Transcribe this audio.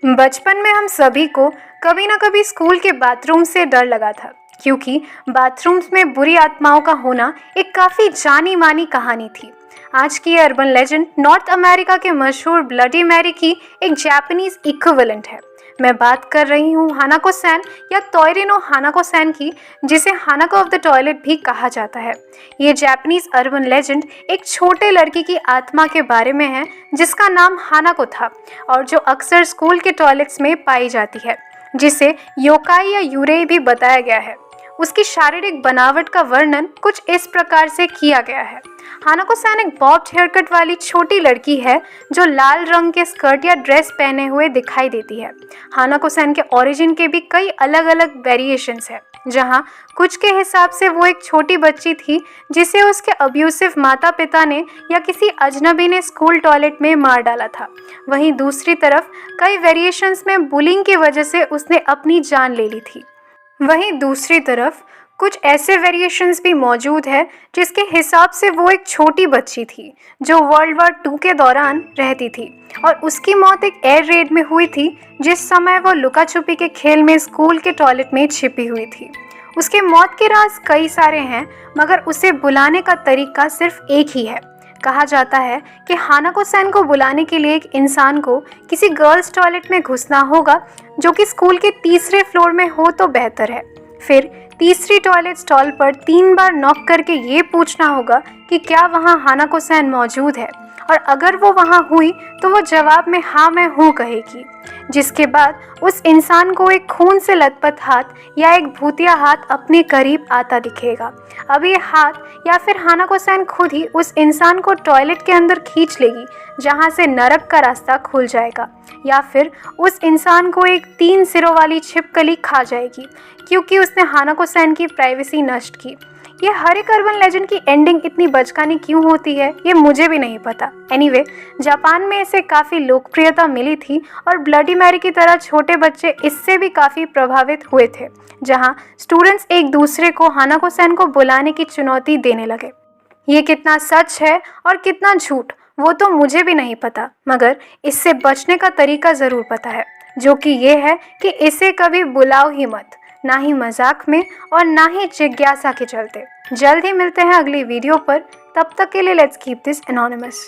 बचपन में हम सभी को कभी ना कभी स्कूल के बाथरूम से डर लगा था, क्योंकि बाथरूम्स में बुरी आत्माओं का होना एक काफ़ी जानी मानी कहानी थी। आज की ये अर्बन लेजेंड नॉर्थ अमेरिका के मशहूर ब्लडी मैरी की एक जापानीज इक्विवेलेंट है। मैं बात कर रही हूँ हानाको सैन या तोयरिनो हानाको सैन की, जिसे हानाको ऑफ द टॉयलेट भी कहा जाता है। ये जापानीज अर्बन लेजेंड एक छोटे लड़की की आत्मा के बारे में है, जिसका नाम हानाको था और जो अक्सर स्कूल के टॉयलेट्स में पाई जाती है, जिसे योकाई या यूरेई भी बताया गया है। उसकी शारीरिक बनावट का वर्णन कुछ इस प्रकार से किया गया है। हानाको सैन एक बॉब्ड हेयरकट वाली छोटी लड़की है जो लाल रंग के स्कर्ट या ड्रेस पहने हुए दिखाई देती है। हानाको सैन के ओरिजिन के भी कई अलग अलग वेरिएशंस हैं, जहां कुछ के हिसाब से वो एक छोटी बच्ची थी जिसे उसके अब्यूसिव माता पिता ने या किसी अजनबी ने स्कूल टॉयलेट में मार डाला था। वहीं दूसरी तरफ कई वेरिएशंस में बुलिंग की वजह से उसने अपनी जान ले ली थी। वहीं दूसरी तरफ कुछ ऐसे वेरिएशंस भी मौजूद है जिसके हिसाब से वो एक छोटी बच्ची थी जो वर्ल्ड वार 2 के दौरान रहती थी और उसकी मौत एक एयर रेड में हुई थी, जिस समय वो लुका छुपी के खेल में स्कूल के टॉयलेट में छिपी हुई थी। उसके मौत के राज कई सारे हैं, मगर उसे बुलाने का तरीका सिर्फ एक ही है। कहा जाता है कि हानाको सैन को बुलाने के लिए एक इंसान को किसी गर्ल्स टॉयलेट में घुसना होगा, जो कि स्कूल के तीसरे फ्लोर में हो तो बेहतर है। फिर तीसरी टॉयलेट स्टॉल पर 3 बार नॉक करके ये पूछना होगा कि क्या वहाँ हानाको सैन मौजूद है, और अगर वो वहाँ हुई तो वो जवाब में हाँ मैं हूँ कहेगी, जिसके बाद उस इंसान को एक खून से लथपथ हाथ या एक भूतिया हाथ अपने करीब आता दिखेगा। अब ये हाथ या फिर हानाको सैन खुद ही उस इंसान को टॉयलेट के अंदर खींच लेगी, जहाँ से नरक का रास्ता खुल जाएगा, या फिर उस इंसान को एक 3 सिरों वाली छिपकली खा जाएगी, क्योंकि उसने हानाको सैन की प्राइवेसी नष्ट की। ये हर एक अर्बन लेजेंड की एंडिंग इतनी बचकानी क्यों होती है, ये मुझे भी नहीं पता। एनीवे, जापान में इसे काफ़ी लोकप्रियता मिली थी और ब्लडी मैरी की तरह छोटे बच्चे इससे भी काफ़ी प्रभावित हुए थे, जहां स्टूडेंट्स एक दूसरे को हानाको सैन को बुलाने की चुनौती देने लगे। ये कितना सच है और कितना झूठ, वो तो मुझे भी नहीं पता, मगर इससे बचने का तरीका ज़रूर पता है, जो कि ये है कि इसे कभी बुलाओ ही मत, ना ही मजाक में और ना ही जिज्ञासा के चलते। जल्द ही मिलते हैं अगली वीडियो पर, तब तक के लिए लेट्स कीप दिस एनोनिमस।